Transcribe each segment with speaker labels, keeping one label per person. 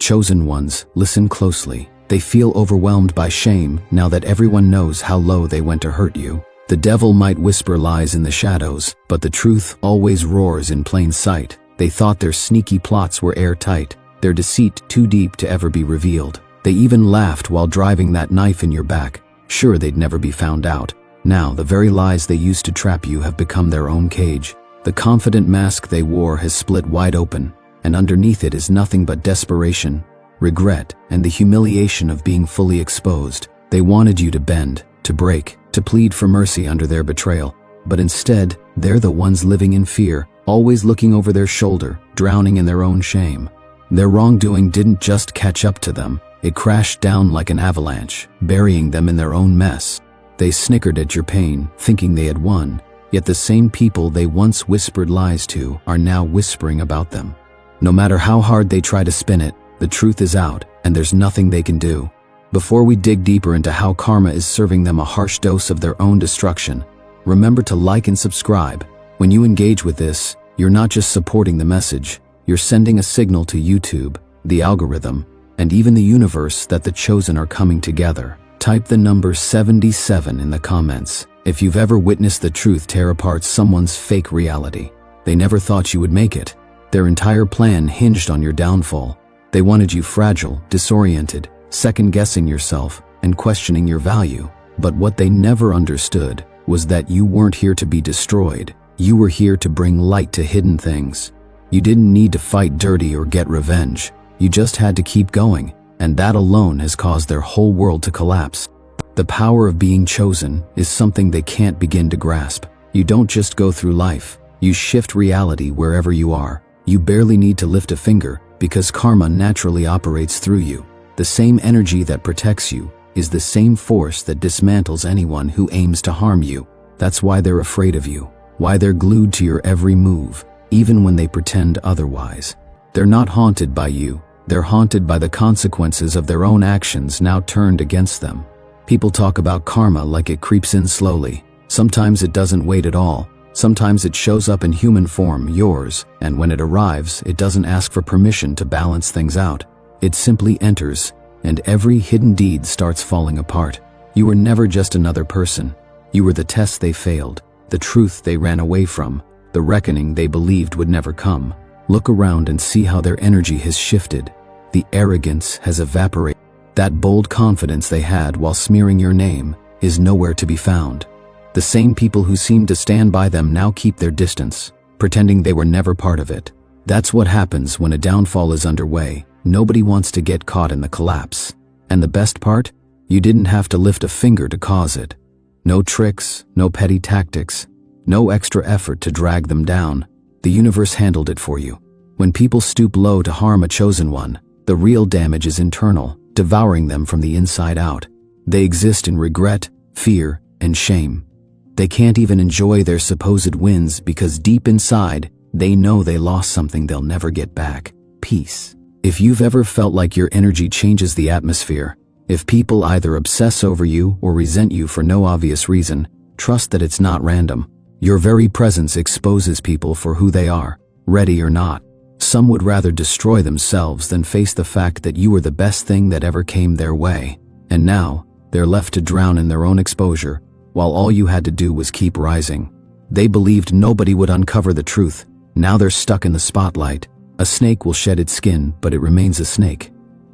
Speaker 1: chosen ones, listen closely. They feel overwhelmed by shame now that everyone knows how low they went to hurt you. The devil might whisper lies in the shadows, but the truth always roars in plain sight. They thought their sneaky plots were airtight, their deceit too deep to ever be revealed. They even laughed while driving that knife in your back, sure they'd never be found out. Now, the very lies they used to trap you have become their own cage. The confident mask they wore has split wide open, and underneath it is nothing but desperation, regret, and the humiliation of being fully exposed. They wanted you to bend, to break, to plead for mercy under their betrayal. But instead, they're the ones living in fear, always looking over their shoulder, drowning in their own shame. Their wrongdoing didn't just catch up to them, it crashed down like an avalanche, burying them in their own mess. They snickered at your pain, thinking they had won, yet the same people they once whispered lies to are now whispering about them. No matter how hard they try to spin it, the truth is out, and there's nothing they can do. Before we dig deeper into how karma is serving them a harsh dose of their own destruction, remember to like and subscribe. When you engage with this, you're not just supporting the message, you're sending a signal to YouTube, the algorithm, and even the universe that the chosen are coming together. Type the number 77 in the comments if you've ever witnessed the truth tear apart someone's fake reality. They never thought you would make it. Their entire plan hinged on your downfall. They wanted you fragile, disoriented, second-guessing yourself, and questioning your value. But what they never understood was that you weren't here to be destroyed. You were here to bring light to hidden things. You didn't need to fight dirty or get revenge. You just had to keep going, and that alone has caused their whole world to collapse. The power of being chosen is something they can't begin to grasp. You don't just go through life, you shift reality wherever you are. You barely need to lift a finger, because karma naturally operates through you. The same energy that protects you is the same force that dismantles anyone who aims to harm you. That's why they're afraid of you, why they're glued to your every move, even when they pretend otherwise. They're not haunted by you, they're haunted by the consequences of their own actions now turned against them. People talk about karma like it creeps in slowly. Sometimes it doesn't wait at all. Sometimes it shows up in human form, yours, and when it arrives, it doesn't ask for permission to balance things out. It simply enters, and every hidden deed starts falling apart. You were never just another person. You were the test they failed, the truth they ran away from, the reckoning they believed would never come. Look around and see how their energy has shifted. The arrogance has evaporated. That bold confidence they had while smearing your name is nowhere to be found. The same people who seemed to stand by them now keep their distance, pretending they were never part of it. That's what happens when a downfall is underway. Nobody wants to get caught in the collapse. And the best part? You didn't have to lift a finger to cause it. No tricks, no petty tactics, no extra effort to drag them down. The universe handled it for you. When people stoop low to harm a chosen one, the real damage is internal, devouring them from the inside out. They exist in regret, fear, and shame. They can't even enjoy their supposed wins because deep inside, they know they lost something they'll never get back: peace. If you've ever felt like your energy changes the atmosphere, if people either obsess over you or resent you for no obvious reason, trust that it's not random. Your very presence exposes people for who they are, ready or not. Some would rather destroy themselves than face the fact that you were the best thing that ever came their way. And now, they're left to drown in their own exposure, while all you had to do was keep rising. They believed nobody would uncover the truth. Now they're stuck in the spotlight. A snake will shed its skin, but it remains a snake.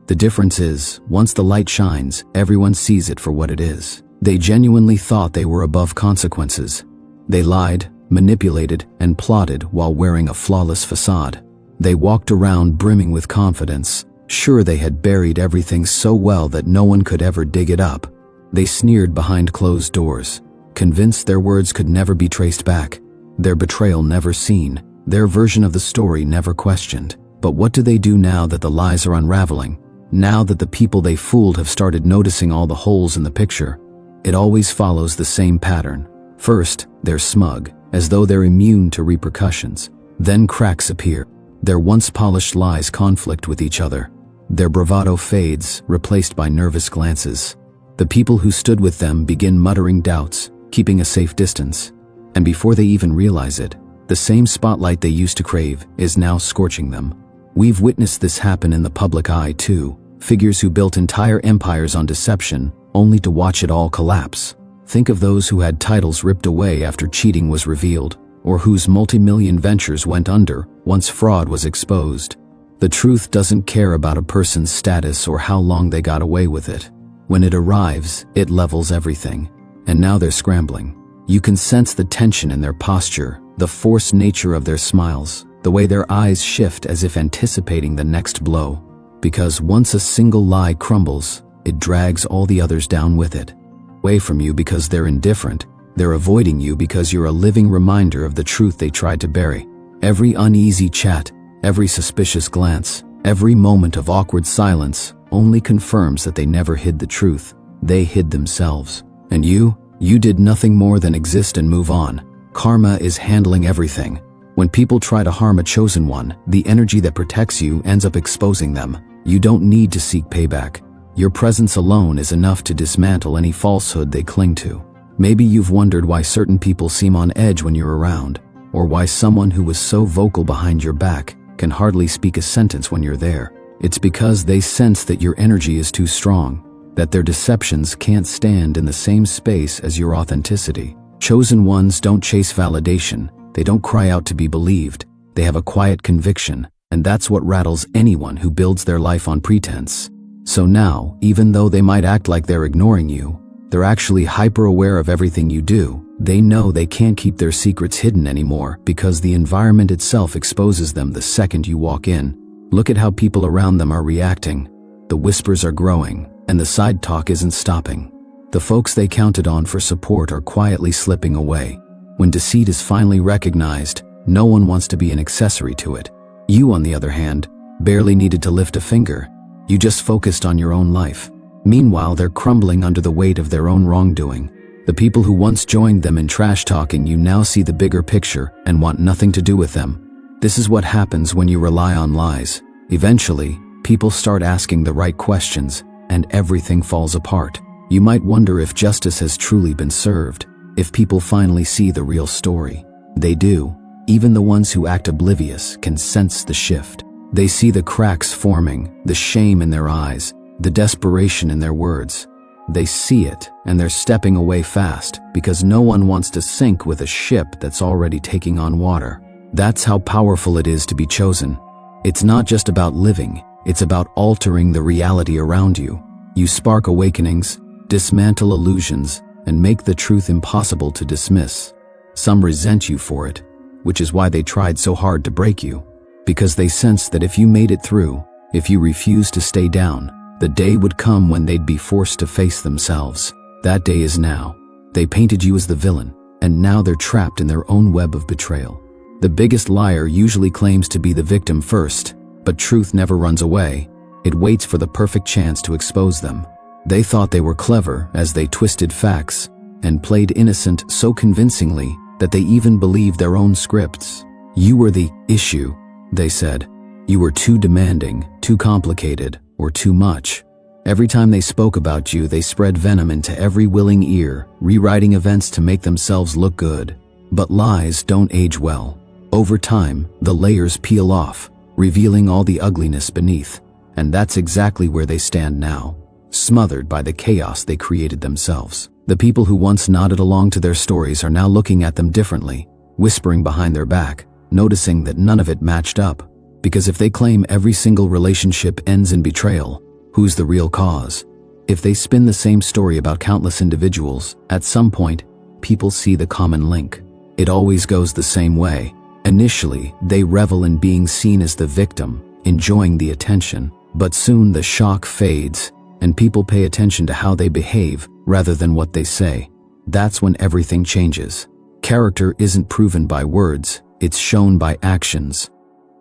Speaker 1: The difference is, once the light shines, everyone sees it for what it is. They genuinely thought they were above consequences. They lied, manipulated, and plotted while wearing a flawless facade. They walked around brimming with confidence, sure they had buried everything so well that no one could ever dig it up. They sneered behind closed doors, convinced their words could never be traced back, their betrayal never seen, their version of the story never questioned. But what do they do now that the lies are unraveling? Now that the people they fooled have started noticing all the holes in the picture? It always follows the same pattern. First, they're smug, as though they're immune to repercussions. Then cracks appear. Their once polished lies conflict with each other. Their bravado fades, replaced by nervous glances. The people who stood with them begin muttering doubts, keeping a safe distance. And before they even realize it, the same spotlight they used to crave is now scorching them. We've witnessed this happen in the public eye too. Figures who built entire empires on deception, only to watch it all collapse. Think of those who had titles ripped away after cheating was revealed, or whose multi-million ventures went under once fraud was exposed. The truth doesn't care about a person's status or how long they got away with it. When it arrives, it levels everything. And now they're scrambling. You can sense the tension in their posture, the forced nature of their smiles, the way their eyes shift as if anticipating the next blow. Because once a single lie crumbles, it drags all the others down with it. Away from you because they're indifferent. They're avoiding you because you're a living reminder of the truth they tried to bury. Every uneasy chat, every suspicious glance, every moment of awkward silence only confirms that they never hid the truth. They hid themselves. And you did nothing more than exist and move on. Karma is handling everything. When people try to harm a chosen one, the energy that protects you ends up exposing them. You don't need to seek payback. Your presence alone is enough to dismantle any falsehood they cling to. Maybe you've wondered why certain people seem on edge when you're around, or why someone who was so vocal behind your back can hardly speak a sentence when you're there. It's because they sense that your energy is too strong, that their deceptions can't stand in the same space as your authenticity. Chosen ones don't chase validation. They don't cry out to be believed. They have a quiet conviction, and that's what rattles anyone who builds their life on pretense. So now, even though they might act like they're ignoring you, they're actually hyper-aware of everything you do. They know they can't keep their secrets hidden anymore because the environment itself exposes them the second you walk in. Look at how people around them are reacting. The whispers are growing, and the side talk isn't stopping. The folks they counted on for support are quietly slipping away. When deceit is finally recognized, no one wants to be an accessory to it. You, on the other hand, barely needed to lift a finger. You just focused on your own life. Meanwhile, they're crumbling under the weight of their own wrongdoing. The people who once joined them in trash talking you now see the bigger picture and want nothing to do with them. This is what happens when you rely on lies. Eventually, people start asking the right questions, and everything falls apart. You might wonder if justice has truly been served, if people finally see the real story. They do. Even the ones who act oblivious can sense the shift. They see the cracks forming, the shame in their eyes, the desperation in their words. They see it, and they're stepping away fast because no one wants to sink with a ship that's already taking on water. That's how powerful it is to be chosen. It's not just about living, it's about altering the reality around you. You spark awakenings, dismantle illusions, and make the truth impossible to dismiss. Some resent you for it, which is why they tried so hard to break you. Because they sensed that if you made it through, if you refused to stay down, the day would come when they'd be forced to face themselves. That day is now. They painted you as the villain, and now they're trapped in their own web of betrayal. The biggest liar usually claims to be the victim first, but truth never runs away. It waits for the perfect chance to expose them. They thought they were clever as they twisted facts and played innocent so convincingly that they even believed their own scripts. You were the issue, they said. You were too demanding, too complicated, or too much. Every time they spoke about you, they spread venom into every willing ear, rewriting events to make themselves look good. But lies don't age well. Over time, the layers peel off, revealing all the ugliness beneath. And that's exactly where they stand now, smothered by the chaos they created themselves. The people who once nodded along to their stories are now looking at them differently, whispering behind their back, noticing that none of it matched up. Because if they claim every single relationship ends in betrayal, who's the real cause? If they spin the same story about countless individuals, at some point, people see the common link. It always goes the same way. Initially, they revel in being seen as the victim, enjoying the attention. But soon the shock fades, and people pay attention to how they behave rather than what they say. That's when everything changes. Character isn't proven by words, it's shown by actions.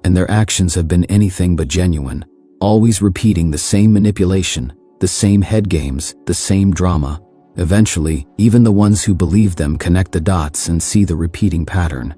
Speaker 1: And their actions have been anything but genuine, always repeating the same manipulation, the same head games, the same drama. Eventually, even the ones who believe them connect the dots and see the repeating pattern.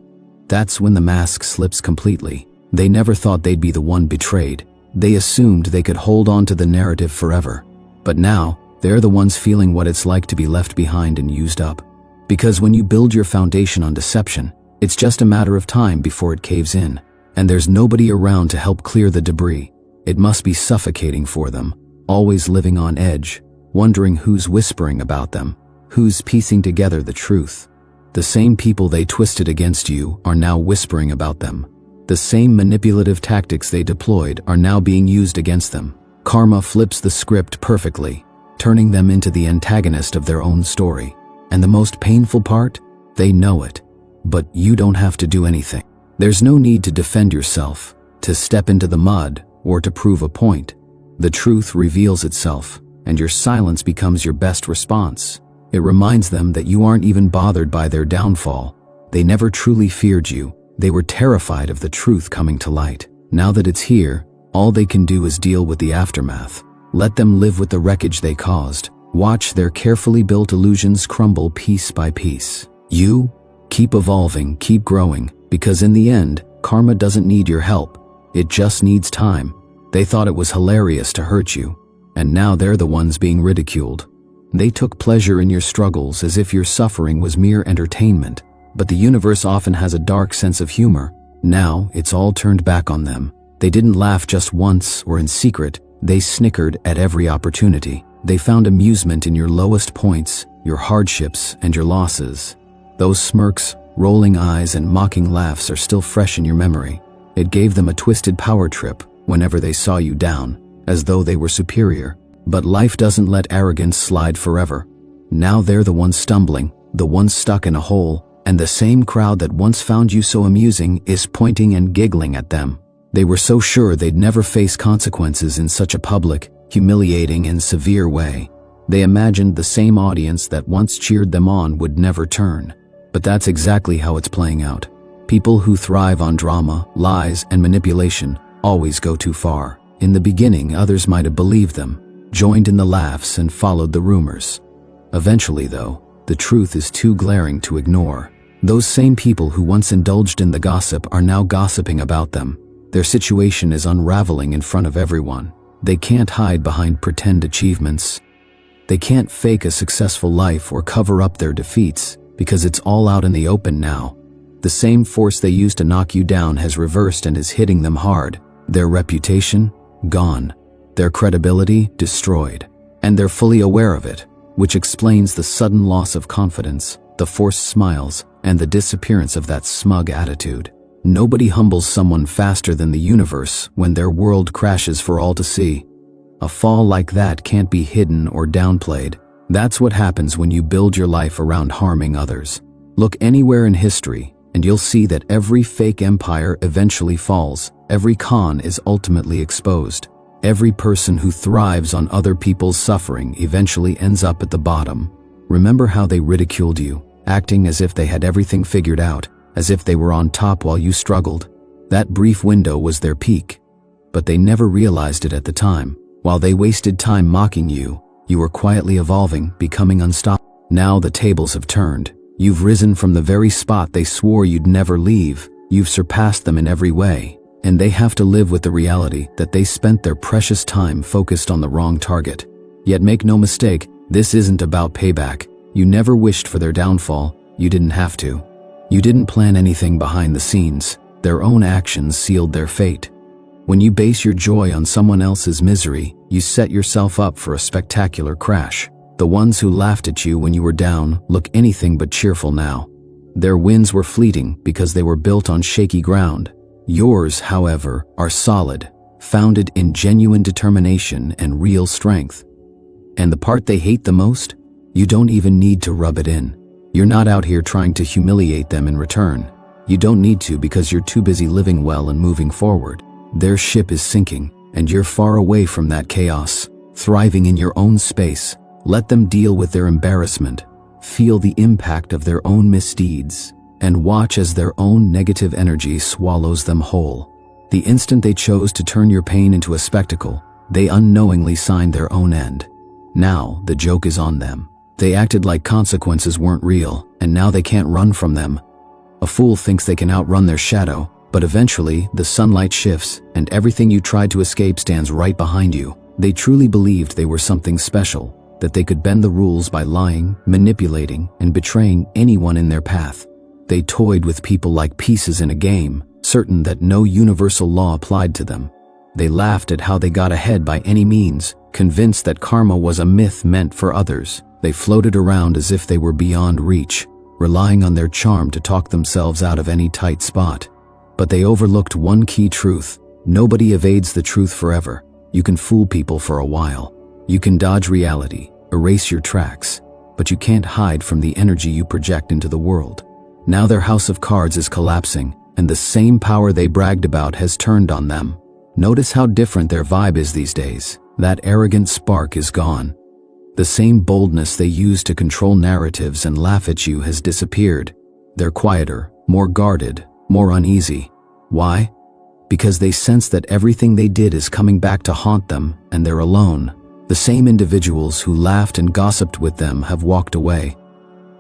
Speaker 1: That's when the mask slips completely. They never thought they'd be the one betrayed. They assumed they could hold on to the narrative forever. But now, they're the ones feeling what it's like to be left behind and used up. Because when you build your foundation on deception, it's just a matter of time before it caves in. and there's nobody around to help clear the debris. It must be suffocating for them, always living on edge, wondering who's whispering about them, who's piecing together the truth. The same people they twisted against you are now whispering about them. The same manipulative tactics they deployed are now being used against them. Karma flips the script perfectly, turning them into the antagonist of their own story. And the most painful part? They know it. But you don't have to do anything. There's no need to defend yourself, to step into the mud, or to prove a point. The truth reveals itself, and your silence becomes your best response. It reminds them that you aren't even bothered by their downfall. They never truly feared you. They were terrified of the truth coming to light. Now that it's here, all they can do is deal with the aftermath. Let them live with the wreckage they caused. Watch their carefully built illusions crumble piece by piece. You keep evolving, keep growing, because in the end, karma doesn't need your help. It just needs time. They thought it was hilarious to hurt you, and now they're the ones being ridiculed. They took pleasure in your struggles as if your suffering was mere entertainment, but the universe often has a dark sense of humor. Now, it's all turned back on them. They didn't laugh just once or in secret. They snickered at every opportunity. They found amusement in your lowest points, your hardships, and your losses. Those smirks, rolling eyes, and mocking laughs are still fresh in your memory. It gave them a twisted power trip whenever they saw you down, as though they were superior. But life doesn't let arrogance slide forever. Now they're the ones stumbling, the ones stuck in a hole, and the same crowd that once found you so amusing is pointing and giggling at them. They were so sure they'd never face consequences in such a public, humiliating, and severe way. They imagined the same audience that once cheered them on would never turn. But that's exactly how it's playing out. People who thrive on drama, lies, and manipulation always go too far. In the beginning, others might have believed them, joined in the laughs, and followed the rumors. Eventually, though, the truth is too glaring to ignore. Those same people who once indulged in the gossip are now gossiping about them. Their situation is unraveling in front of everyone. They can't hide behind pretend achievements. They can't fake a successful life or cover up their defeats, because it's all out in the open now. The same force they used to knock you down has reversed and is hitting them hard. Their reputation? Gone. Their credibility? Destroyed. And they're fully aware of it, which explains the sudden loss of confidence, the forced smiles, and the disappearance of that smug attitude. Nobody humbles someone faster than the universe when their world crashes for all to see. A fall like that can't be hidden or downplayed. That's what happens when you build your life around harming others. Look anywhere in history, and you'll see that every fake empire eventually falls. Every con is ultimately exposed. Every person who thrives on other people's suffering eventually ends up at the bottom. Remember how they ridiculed you, acting as if they had everything figured out, as if they were on top while you struggled. That brief window was their peak, but they never realized it at the time. While they wasted time mocking you, you were quietly evolving, becoming unstoppable. Now the tables have turned. You've risen from the very spot they swore you'd never leave. You've surpassed them in every way, and they have to live with the reality that they spent their precious time focused on the wrong target. Yet make no mistake, this isn't about payback. You never wished for their downfall. You didn't have to. You didn't plan anything behind the scenes. Their own actions sealed their fate. When you base your joy on someone else's misery, you set yourself up for a spectacular crash. The ones who laughed at you when you were down look anything but cheerful now. Their wins were fleeting because they were built on shaky ground. Yours, however, are solid, founded in genuine determination and real strength. And the part they hate the most? You don't even need to rub it in. You're not out here trying to humiliate them in return. You don't need to because you're too busy living well and moving forward. Their ship is sinking, and you're far away from that chaos, thriving in your own space. Let them deal with their embarrassment, feel the impact of their own misdeeds, and watch as their own negative energy swallows them whole. The instant they chose to turn your pain into a spectacle, they unknowingly signed their own end. Now, the joke is on them. They acted like consequences weren't real, and now they can't run from them. A fool thinks they can outrun their shadow, but eventually, the sunlight shifts, and everything you tried to escape stands right behind you. They truly believed they were something special, that they could bend the rules by lying, manipulating, and betraying anyone in their path. They toyed with people like pieces in a game, certain that no universal law applied to them. They laughed at how they got ahead by any means, convinced that karma was a myth meant for others. They floated around as if they were beyond reach, relying on their charm to talk themselves out of any tight spot. But they overlooked one key truth: nobody evades the truth forever. You can fool people for a while. You can dodge reality, erase your tracks, but you can't hide from the energy you project into the world. Now their house of cards is collapsing, and the same power they bragged about has turned on them. Notice how different their vibe is these days. That arrogant spark is gone. The same boldness they used to control narratives and laugh at you has disappeared. They're quieter, more guarded, more uneasy. Why? Because they sense that everything they did is coming back to haunt them, and they're alone. The same individuals who laughed and gossiped with them have walked away.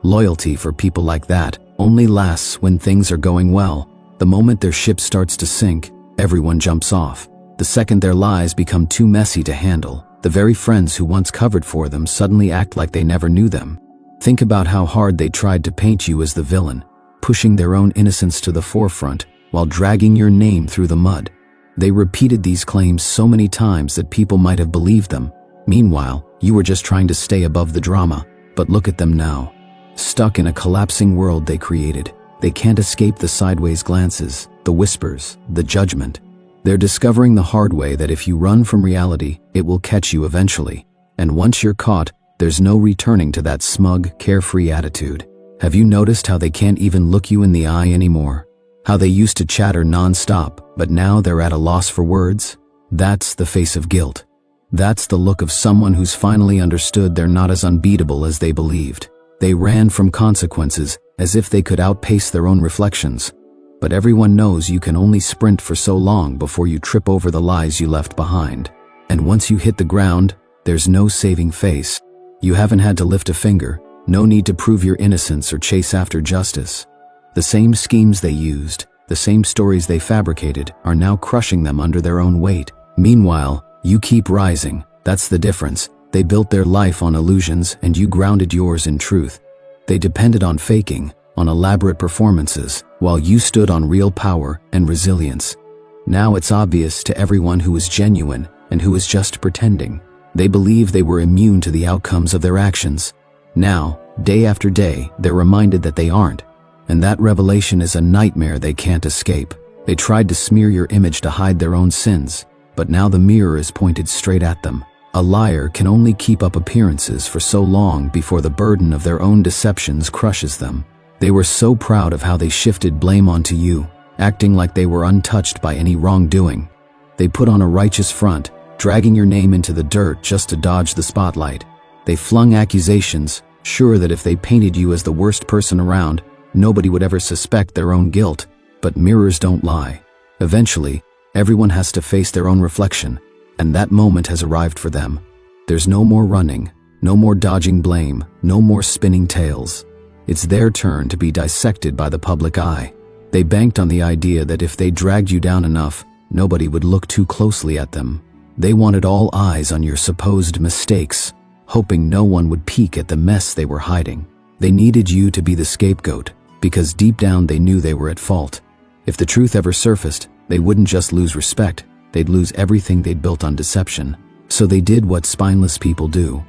Speaker 1: Loyalty for people like that only lasts when things are going well. The moment their ship starts to sink, everyone jumps off. The second their lies become too messy to handle, the very friends who once covered for them suddenly act like they never knew them. Think about how hard they tried to paint you as the villain, pushing their own innocence to the forefront while dragging your name through the mud. They repeated these claims so many times that people might have believed them. Meanwhile, you were just trying to stay above the drama. But look at them now. Stuck in a collapsing world they created. They can't escape the sideways glances, the whispers, the judgment. They're discovering the hard way that if you run from reality, it will catch you eventually. And once you're caught, there's no returning to that smug, carefree attitude. Have you noticed how they can't even look you in the eye anymore? How they used to chatter non-stop, but now they're at a loss for words? That's the face of guilt. That's the look of someone who's finally understood they're not as unbeatable as they believed. They ran from consequences as if they could outpace their own reflections. But everyone knows you can only sprint for so long before you trip over the lies you left behind. And once you hit the ground, there's no saving face. You haven't had to lift a finger, no need to prove your innocence or chase after justice. The same schemes they used, the same stories they fabricated, are now crushing them under their own weight. Meanwhile, you keep rising. That's the difference. They built their life on illusions, and you grounded yours in truth. They depended on faking, on elaborate performances, while you stood on real power and resilience. Now it's obvious to everyone who is genuine and who is just pretending. They believe they were immune to the outcomes of their actions. Now, day after day, they're reminded that they aren't. And that revelation is a nightmare they can't escape. They tried to smear your image to hide their own sins, but now the mirror is pointed straight at them. A liar can only keep up appearances for so long before the burden of their own deceptions crushes them. They were so proud of how they shifted blame onto you, acting like they were untouched by any wrongdoing. They put on a righteous front, dragging your name into the dirt just to dodge the spotlight. They flung accusations, sure that if they painted you as the worst person around, nobody would ever suspect their own guilt. But mirrors don't lie. Eventually, everyone has to face their own reflection, and that moment has arrived for them. There's no more running, no more dodging blame, no more spinning tales. It's their turn to be dissected by the public eye. They banked on the idea that if they dragged you down enough, nobody would look too closely at them. They wanted all eyes on your supposed mistakes, hoping no one would peek at the mess they were hiding. They needed you to be the scapegoat, because deep down they knew they were at fault. If the truth ever surfaced, they wouldn't just lose respect, they'd lose everything they'd built on deception. So they did what spineless people do.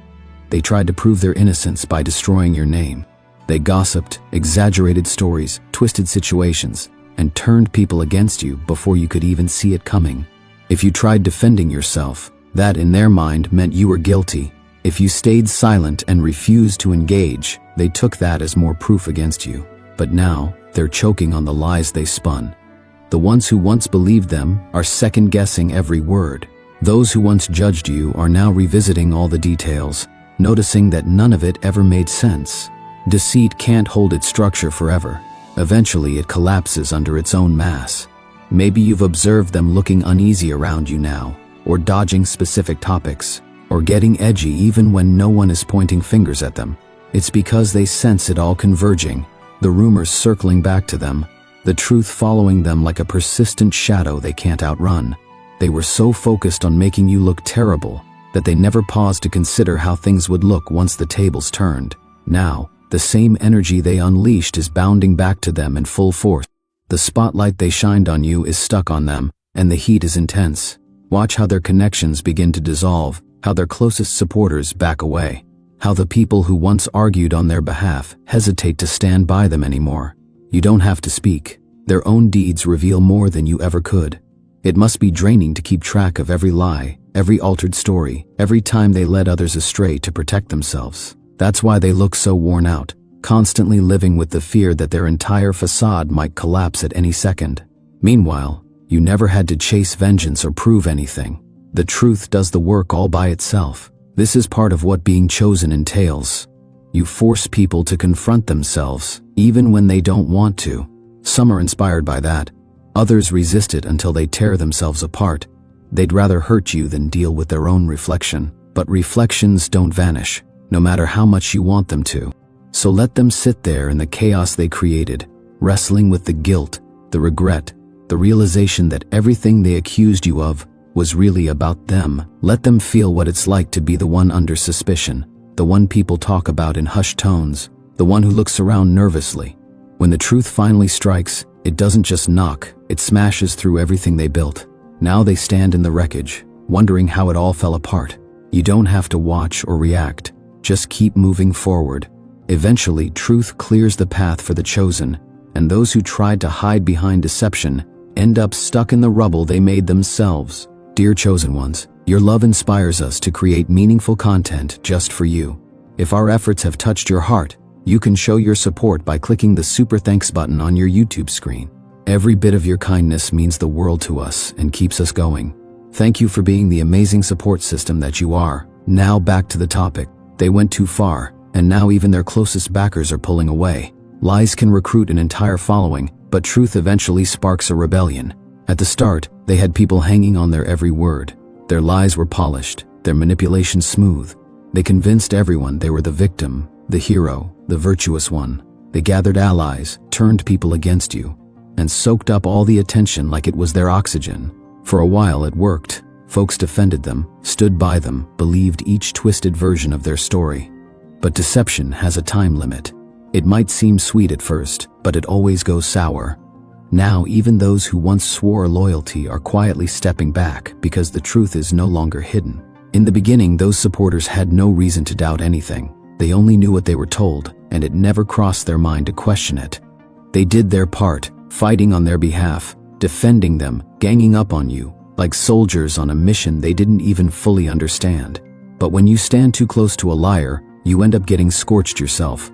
Speaker 1: They tried to prove their innocence by destroying your name. They gossiped, exaggerated stories, twisted situations, and turned people against you before you could even see it coming. If you tried defending yourself, that in their mind meant you were guilty. If you stayed silent and refused to engage, they took that as more proof against you. But now, they're choking on the lies they spun. The ones who once believed them are second-guessing every word. Those who once judged you are now revisiting all the details, noticing that none of it ever made sense. Deceit can't hold its structure forever. Eventually, it collapses under its own mass. Maybe you've observed them looking uneasy around you now, or dodging specific topics, or getting edgy even when no one is pointing fingers at them. It's because they sense it all converging, the rumors circling back to them, the truth following them like a persistent shadow they can't outrun. They were so focused on making you look terrible that they never paused to consider how things would look once the tables turned. Now, the same energy they unleashed is bounding back to them in full force. The spotlight they shined on you is stuck on them, and the heat is intense. Watch how their connections begin to dissolve, how their closest supporters back away, how the people who once argued on their behalf hesitate to stand by them anymore. You don't have to speak. Their own deeds reveal more than you ever could. It must be draining to keep track of every lie, every altered story, every time they led others astray to protect themselves. That's why they look so worn out, constantly living with the fear that their entire facade might collapse at any second. Meanwhile, you never had to chase vengeance or prove anything. The truth does the work all by itself. This is part of what being chosen entails. You force people to confront themselves, even when they don't want to. Some are inspired by that. Others resist it until they tear themselves apart. They'd rather hurt you than deal with their own reflection. But reflections don't vanish, no matter how much you want them to. So let them sit there in the chaos they created, wrestling with the guilt, the regret, the realization that everything they accused you of was really about them. Let them feel what it's like to be the one under suspicion, the one people talk about in hushed tones, the one who looks around nervously. When the truth finally strikes, it doesn't just knock, it smashes through everything they built. Now they stand in the wreckage, wondering how it all fell apart. You don't have to watch or react, just keep moving forward. Eventually, truth clears the path for the chosen, and those who tried to hide behind deception end up stuck in the rubble they made themselves. Dear chosen ones, your love inspires us to create meaningful content just for you. If our efforts have touched your heart, you can show your support by clicking the super thanks button on your YouTube screen. Every bit of your kindness means the world to us and keeps us going. Thank you for being the amazing support system that you are. Now back to the topic. They went too far, and now even their closest backers are pulling away. Lies can recruit an entire following, but truth eventually sparks a rebellion. At the start, they had people hanging on their every word. Their lies were polished, their manipulation smooth. They convinced everyone they were the victim, the hero, the virtuous one. They gathered allies, turned people against you, and soaked up all the attention like it was their oxygen. For a while it worked. Folks defended them, stood by them, believed each twisted version of their story. But deception has a time limit. It might seem sweet at first, but it always goes sour. Now even those who once swore loyalty are quietly stepping back because the truth is no longer hidden. In the beginning, those supporters had no reason to doubt anything. They only knew what they were told, and it never crossed their mind to question it. They did their part, fighting on their behalf, defending them, ganging up on you, like soldiers on a mission they didn't even fully understand. But when you stand too close to a liar, you end up getting scorched yourself.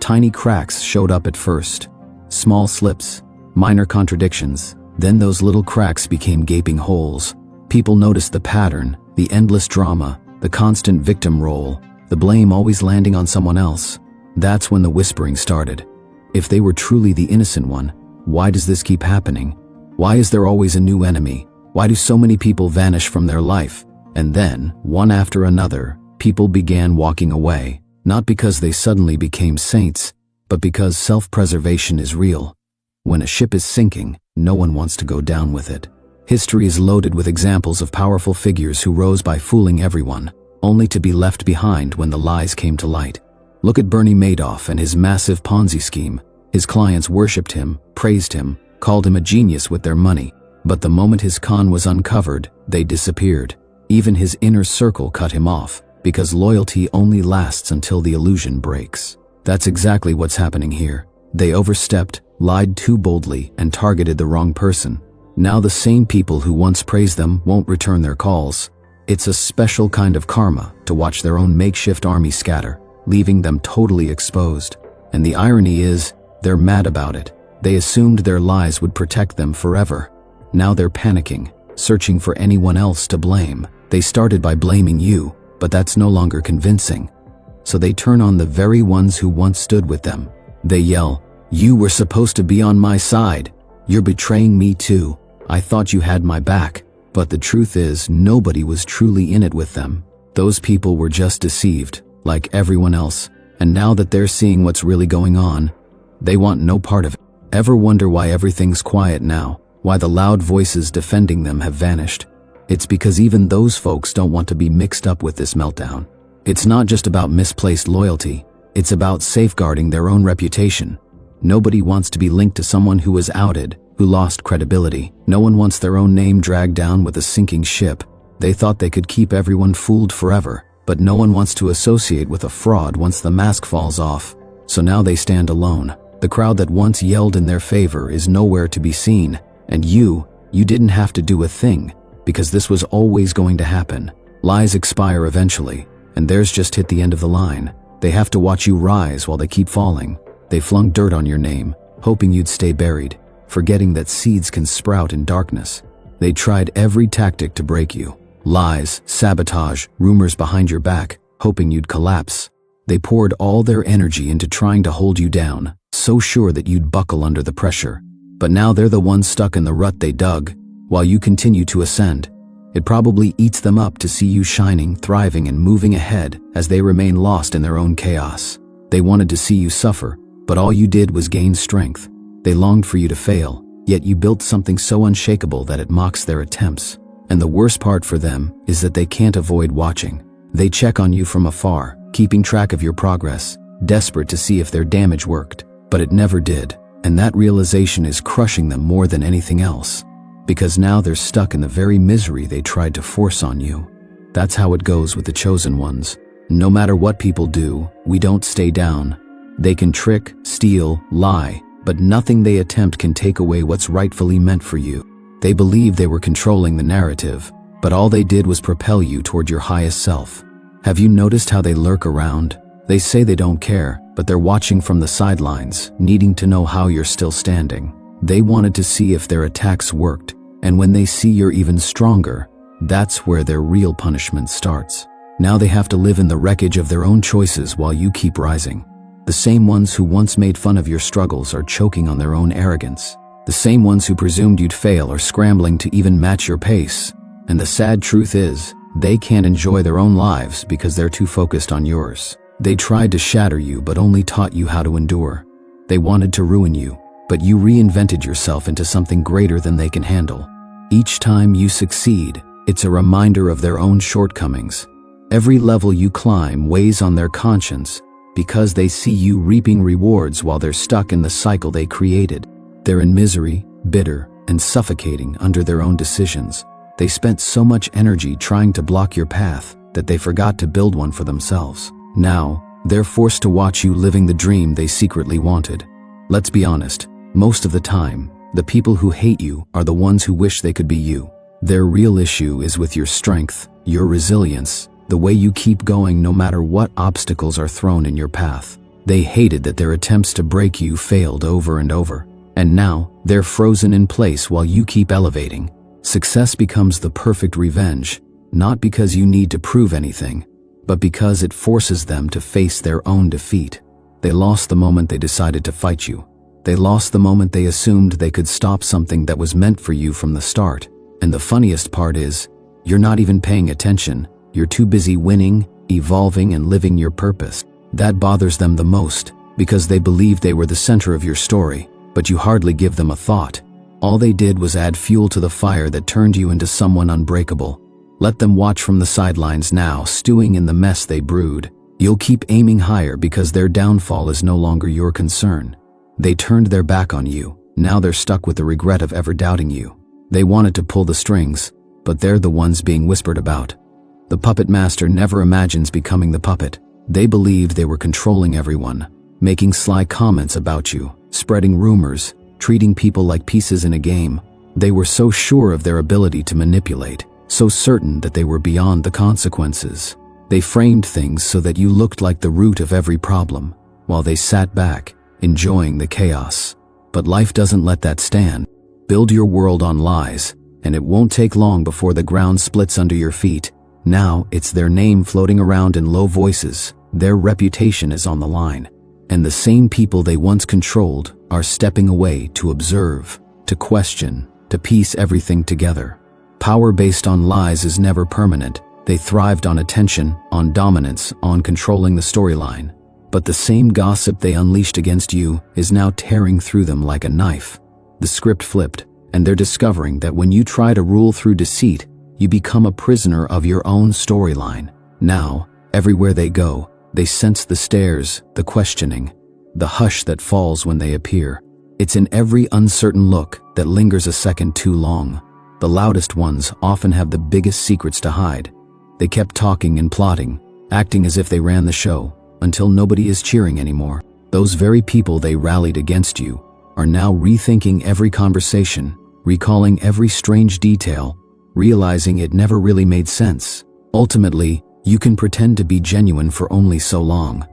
Speaker 1: Tiny cracks showed up at first. Small slips, minor contradictions. Then those little cracks became gaping holes. People noticed the pattern, the endless drama, the constant victim role, the blame always landing on someone else. That's when the whispering started. If they were truly the innocent one, why does this keep happening? Why is there always a new enemy? Why do so many people vanish from their life? And then, one after another, people began walking away, not because they suddenly became saints, but because self-preservation is real. When a ship is sinking, no one wants to go down with it. History is loaded with examples of powerful figures who rose by fooling everyone, only to be left behind when the lies came to light. Look at Bernie Madoff and his massive Ponzi scheme. His clients worshipped him, praised him, called him a genius with their money. But the moment his con was uncovered, they disappeared. Even his inner circle cut him off, because loyalty only lasts until the illusion breaks. That's exactly what's happening here. They overstepped, lied too boldly, and targeted the wrong person. Now the same people who once praised them won't return their calls. It's a special kind of karma to watch their own makeshift army scatter, leaving them totally exposed. And the irony is, they're mad about it. They assumed their lies would protect them forever. Now they're panicking, searching for anyone else to blame. They started by blaming you, but that's no longer convincing. So they turn on the very ones who once stood with them. They yell, "You were supposed to be on my side. You're betraying me too. I thought you had my back." But the truth is, nobody was truly in it with them. Those people were just deceived, like everyone else. And now that they're seeing what's really going on, they want no part of it. Ever wonder why everything's quiet now? Why the loud voices defending them have vanished? It's because even those folks don't want to be mixed up with this meltdown. It's not just about misplaced loyalty. It's about safeguarding their own reputation. Nobody wants to be linked to someone who was outed, who lost credibility. No one wants their own name dragged down with a sinking ship. They thought they could keep everyone fooled forever, but no one wants to associate with a fraud once the mask falls off. So now they stand alone. The crowd that once yelled in their favor is nowhere to be seen. And you didn't have to do a thing, because this was always going to happen. Lies expire eventually, and theirs just hit the end of the line. They have to watch you rise while they keep falling. They flung dirt on your name, hoping you'd stay buried, forgetting that seeds can sprout in darkness. They tried every tactic to break you. Lies, sabotage, rumors behind your back, hoping you'd collapse. They poured all their energy into trying to hold you down, so sure that you'd buckle under the pressure. But now they're the ones stuck in the rut they dug, while you continue to ascend. It probably eats them up to see you shining, thriving, and moving ahead as they remain lost in their own chaos. They wanted to see you suffer, but all you did was gain strength. They longed for you to fail, yet you built something so unshakable that it mocks their attempts. And the worst part for them is that they can't avoid watching. They check on you from afar, keeping track of your progress, desperate to see if their damage worked. But it never did, and that realization is crushing them more than anything else. Because now they're stuck in the very misery they tried to force on you. That's how it goes with the chosen ones. No matter what people do, we don't stay down. They can trick, steal, lie, but nothing they attempt can take away what's rightfully meant for you. They believed they were controlling the narrative, but all they did was propel you toward your highest self. Have you noticed how they lurk around? They say they don't care, but they're watching from the sidelines, needing to know how you're still standing. They wanted to see if their attacks worked, and when they see you're even stronger, that's where their real punishment starts. Now they have to live in the wreckage of their own choices while you keep rising. The same ones who once made fun of your struggles are choking on their own arrogance. The same ones who presumed you'd fail are scrambling to even match your pace. And the sad truth is, they can't enjoy their own lives because they're too focused on yours. They tried to shatter you but only taught you how to endure. They wanted to ruin you, but you reinvented yourself into something greater than they can handle. Each time you succeed, it's a reminder of their own shortcomings. Every level you climb weighs on their conscience because they see you reaping rewards while they're stuck in the cycle they created. They're in misery, bitter, and suffocating under their own decisions. They spent so much energy trying to block your path that they forgot to build one for themselves. Now, they're forced to watch you living the dream they secretly wanted. Let's be honest, most of the time, the people who hate you are the ones who wish they could be you. Their real issue is with your strength, your resilience, the way you keep going no matter what obstacles are thrown in your path. They hated that their attempts to break you failed over and over. And now, they're frozen in place while you keep elevating. Success becomes the perfect revenge, not because you need to prove anything, but because it forces them to face their own defeat. They lost the moment they decided to fight you. They lost the moment they assumed they could stop something that was meant for you from the start. And the funniest part is, you're not even paying attention. You're too busy winning, evolving, and living your purpose. That bothers them the most, because they believed they were the center of your story. But you hardly give them a thought. All they did was add fuel to the fire that turned you into someone unbreakable. Let them watch from the sidelines now, stewing in the mess they brewed. You'll keep aiming higher because their downfall is no longer your concern. They turned their back on you. Now they're stuck with the regret of ever doubting you. They wanted to pull the strings, but they're the ones being whispered about. The puppet master never imagines becoming the puppet. They believed they were controlling everyone, making sly comments about you, spreading rumors, treating people like pieces in a game. They were so sure of their ability to manipulate, so certain that they were beyond the consequences. They framed things so that you looked like the root of every problem, while they sat back, enjoying the chaos. But life doesn't let that stand. Build your world on lies, and it won't take long before the ground splits under your feet. Now, it's their name floating around in low voices. Their reputation is on the line. And the same people they once controlled are stepping away to observe, to question, to piece everything together. Power based on lies is never permanent. They thrived on attention, on dominance, on controlling the storyline. But the same gossip they unleashed against you is now tearing through them like a knife. The script flipped, and they're discovering that when you try to rule through deceit, you become a prisoner of your own storyline. Now, everywhere they go, they sense the stares, the questioning. the hush that falls when they appear. It's in every uncertain look that lingers a second too long. The loudest ones often have the biggest secrets to hide. They kept talking and plotting, acting as if they ran the show, until nobody is cheering anymore. Those very people they rallied against you are now rethinking every conversation, recalling every strange detail, realizing it never really made sense. Ultimately, you can pretend to be genuine for only so long.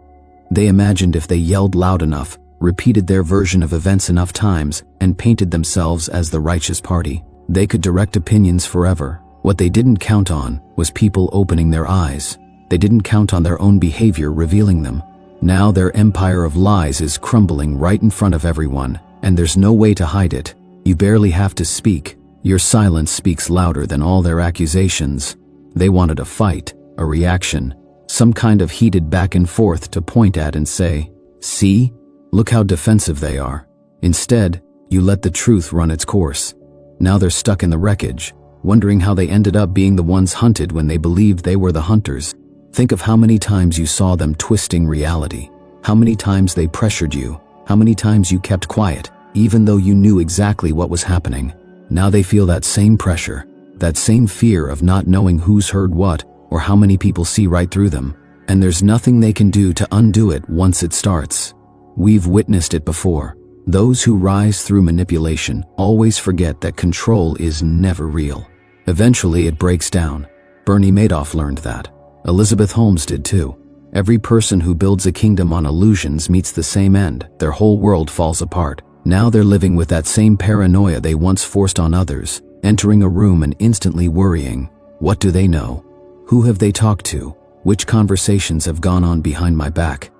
Speaker 1: They imagined if they yelled loud enough, repeated their version of events enough times, and painted themselves as the righteous party, they could direct opinions forever. What they didn't count on was people opening their eyes. They didn't count on their own behavior revealing them. Now their empire of lies is crumbling right in front of everyone, and there's no way to hide it. You barely have to speak. Your silence speaks louder than all their accusations. They wanted a fight, a reaction, some kind of heated back and forth to point at and say, "See? Look how defensive they are." Instead, you let the truth run its course. Now they're stuck in the wreckage, wondering how they ended up being the ones hunted when they believed they were the hunters. Think of how many times you saw them twisting reality, how many times they pressured you, how many times you kept quiet, even though you knew exactly what was happening. Now they feel that same pressure, that same fear of not knowing who's heard what or how many people see right through them. And there's nothing they can do to undo it once it starts. We've witnessed it before. Those who rise through manipulation always forget that control is never real. Eventually it breaks down. Bernie Madoff learned that. Elizabeth Holmes did too. Every person who builds a kingdom on illusions meets the same end. Their whole world falls apart. Now they're living with that same paranoia they once forced on others, entering a room and instantly worrying. What do they know? Who have they talked to? Which conversations have gone on behind my back?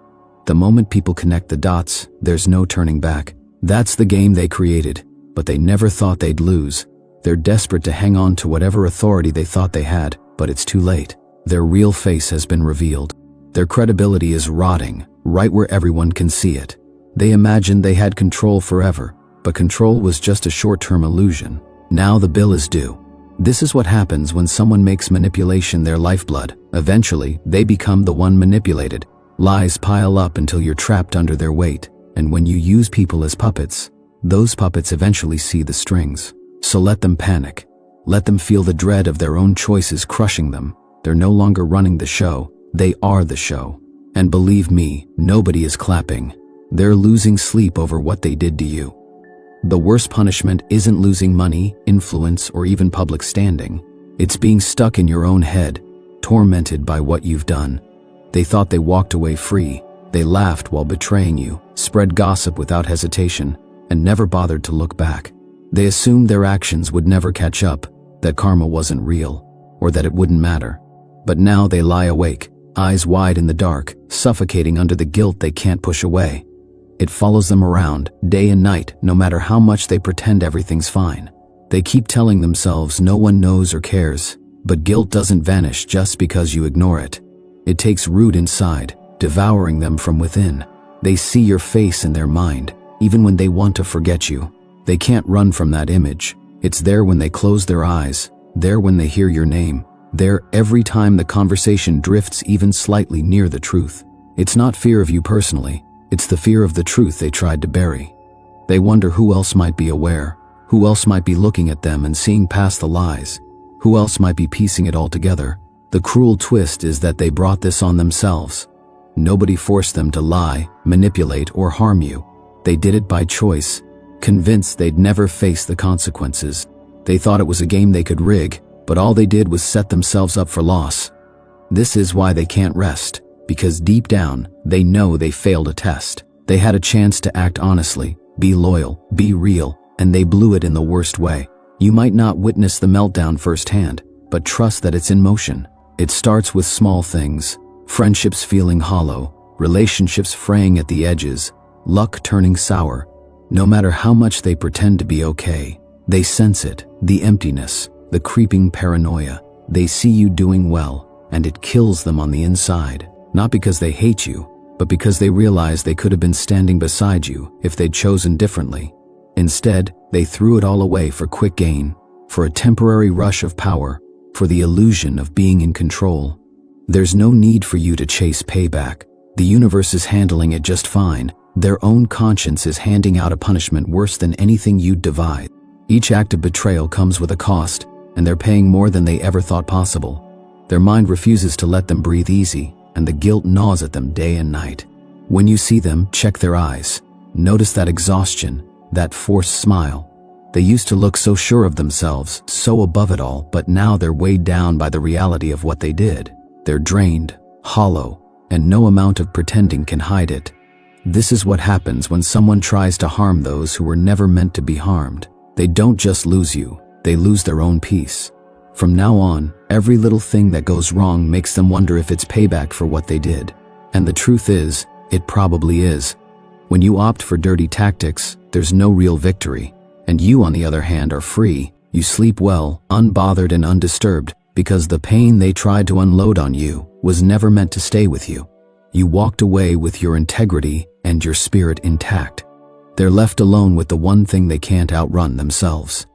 Speaker 1: The moment people connect the dots, there's no turning back. That's the game they created, but they never thought they'd lose. They're desperate to hang on to whatever authority they thought they had, but it's too late. Their real face has been revealed. Their credibility is rotting, right where everyone can see it. They imagined they had control forever, but control was just a short-term illusion. Now the bill is due. This is what happens when someone makes manipulation their lifeblood. Eventually, they become the one manipulated. Lies pile up until you're trapped under their weight, and when you use people as puppets, those puppets eventually see the strings. So let them panic. Let them feel the dread of their own choices crushing them. They're no longer running the show, they are the show. And believe me, nobody is clapping. They're losing sleep over what they did to you. The worst punishment isn't losing money, influence, or even public standing. It's being stuck in your own head, tormented by what you've done. They thought they walked away free. They laughed while betraying you, spread gossip without hesitation, and never bothered to look back. They assumed their actions would never catch up, that karma wasn't real, or that it wouldn't matter. But now they lie awake, eyes wide in the dark, suffocating under the guilt they can't push away. It follows them around, day and night, no matter how much they pretend everything's fine. They keep telling themselves no one knows or cares, but guilt doesn't vanish just because you ignore it. It takes root inside, devouring them from within. They see your face in their mind, even when they want to forget you. They can't run from that image. It's there when they close their eyes, there when they hear your name, there every time the conversation drifts even slightly near the truth. It's not fear of you personally, it's the fear of the truth they tried to bury. They wonder who else might be aware, who else might be looking at them and seeing past the lies, who else might be piecing it all together. The cruel twist is that they brought this on themselves. Nobody forced them to lie, manipulate, or harm you. They did it by choice, convinced they'd never face the consequences. They thought it was a game they could rig, but all they did was set themselves up for loss. This is why they can't rest, because deep down, they know they failed a test. They had a chance to act honestly, be loyal, be real, and they blew it in the worst way. You might not witness the meltdown firsthand, but trust that it's in motion. It starts with small things, friendships feeling hollow, relationships fraying at the edges, luck turning sour. No matter how much they pretend to be okay, they sense it, the emptiness, the creeping paranoia. They see you doing well, and it kills them on the inside. Not because they hate you, but because they realize they could have been standing beside you if they'd chosen differently. Instead, they threw it all away for quick gain, for a temporary rush of power, for the illusion of being in control. There's no need for you to chase payback. The universe is handling it just fine, Their own conscience is handing out a punishment worse than anything you'd devise. Each act of betrayal comes with a cost, and they're paying more than they ever thought possible. Their mind refuses to let them breathe easy, and the guilt gnaws at them day and night. When you see them, check their eyes. Notice that exhaustion, that forced smile. They used to look so sure of themselves, so above it all, but now they're weighed down by the reality of what they did. They're drained, hollow, and no amount of pretending can hide it. This is what happens when someone tries to harm those who were never meant to be harmed. They don't just lose you, they lose their own peace. From now on, every little thing that goes wrong makes them wonder if it's payback for what they did. And the truth is, it probably is. When you opt for dirty tactics, there's no real victory. And you, on the other hand, are free. You sleep well, unbothered and undisturbed, because the pain they tried to unload on you was never meant to stay with you. You walked away with your integrity and your spirit intact. They're left alone with the one thing they can't outrun themselves.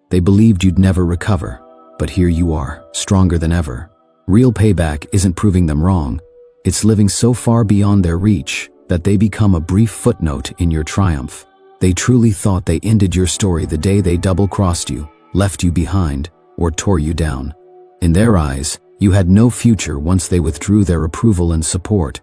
Speaker 1: They believed you'd never recover, but here you are, stronger than ever. Real payback isn't proving them wrong. It's living so far beyond their reach that they become a brief footnote in your triumph. They truly thought they ended your story the day they double-crossed you, left you behind, or tore you down. In their eyes, you had no future once they withdrew their approval and support.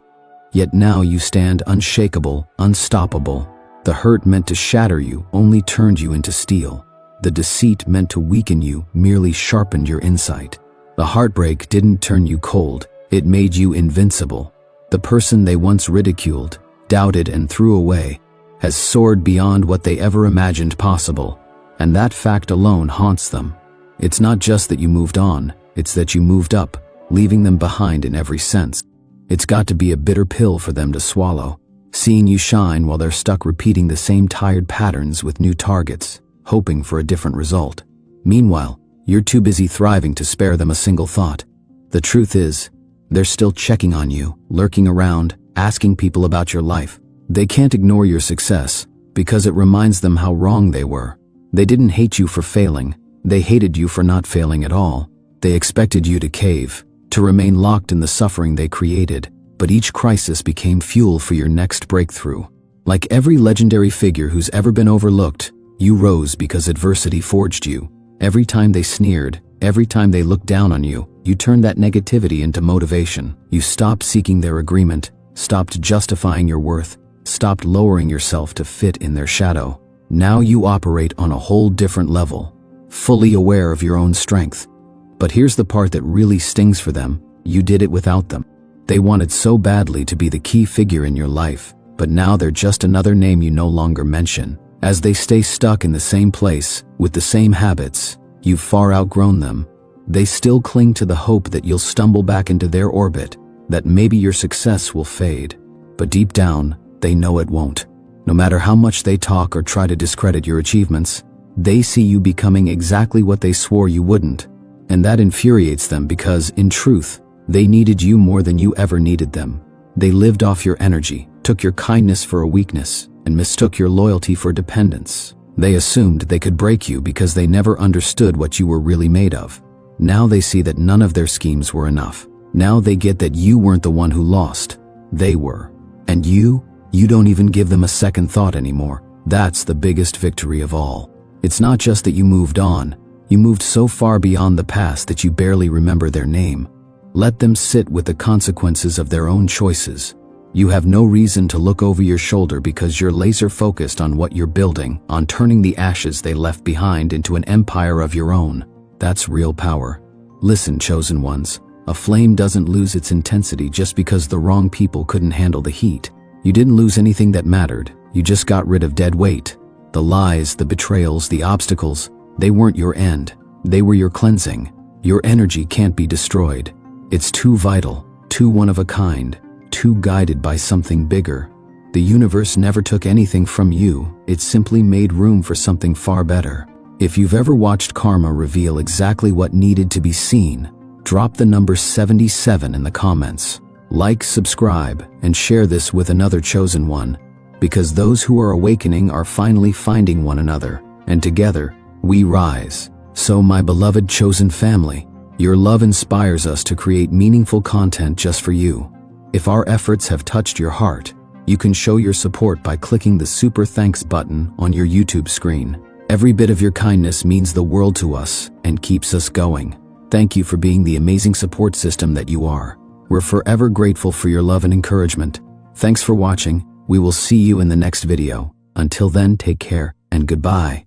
Speaker 1: Yet now you stand unshakable, unstoppable. The hurt meant to shatter you only turned you into steel. The deceit meant to weaken you merely sharpened your insight. The heartbreak didn't turn you cold, it made you invincible. The person they once ridiculed, doubted and threw away has soared beyond what they ever imagined possible, and that fact alone haunts them. It's not just that you moved on, it's that you moved up, leaving them behind in every sense. It's got to be a bitter pill for them to swallow, seeing you shine while they're stuck repeating the same tired patterns with new targets, hoping for a different result. Meanwhile, you're too busy thriving to spare them a single thought. The truth is, they're still checking on you, lurking around, asking people about your life. They can't ignore your success, because it reminds them how wrong they were. They didn't hate you for failing, they hated you for not failing at all. They expected you to cave, to remain locked in the suffering they created, but each crisis became fuel for your next breakthrough. Like every legendary figure who's ever been overlooked, you rose because adversity forged you. Every time they sneered, every time they looked down on you, you turned that negativity into motivation. You stopped seeking their agreement, stopped justifying your worth, stopped lowering yourself to fit in their shadow. Now you operate on a whole different level, fully aware of your own strength. But here's the part that really stings for them: you did it without them. They wanted so badly to be the key figure in your life, but now they're just another name you no longer mention. As they stay stuck in the same place, with the same habits, you've far outgrown them. They still cling to the hope that you'll stumble back into their orbit, that maybe your success will fade. But deep down, they know it won't. No matter how much they talk or try to discredit your achievements, they see you becoming exactly what they swore you wouldn't. And that infuriates them because, in truth, they needed you more than you ever needed them. They lived off your energy, took your kindness for a weakness, and mistook your loyalty for dependence. They assumed they could break you because they never understood what you were really made of. Now they see that none of their schemes were enough. Now they get that you weren't the one who lost. They were. And you don't even give them a second thought anymore. That's the biggest victory of all. It's not just that you moved on. You moved so far beyond the past that you barely remember their name. Let them sit with the consequences of their own choices. You have no reason to look over your shoulder because you're laser focused on what you're building, on turning the ashes they left behind into an empire of your own. That's real power. Listen, chosen ones, a flame doesn't lose its intensity just because the wrong people couldn't handle the heat. You didn't lose anything that mattered, you just got rid of dead weight. The lies, the betrayals, the obstacles, they weren't your end, they were your cleansing. Your energy can't be destroyed. It's too vital, too one of a kind, too guided by something bigger. The universe never took anything from you, it simply made room for something far better. If you've ever watched karma reveal exactly what needed to be seen, drop the number 77 in the comments. Like, subscribe, and share this with another chosen one, because those who are awakening are finally finding one another, and together, we rise. So my beloved chosen family, your love inspires us to create meaningful content just for you. If our efforts have touched your heart, You can show your support by clicking the super thanks button on your YouTube screen. Every bit of your kindness means the world to us and keeps us going. Thank you for being the amazing support system that you are. We're forever grateful for your love and encouragement. Thanks for watching. We will see you in the next video. Until then, take care and goodbye.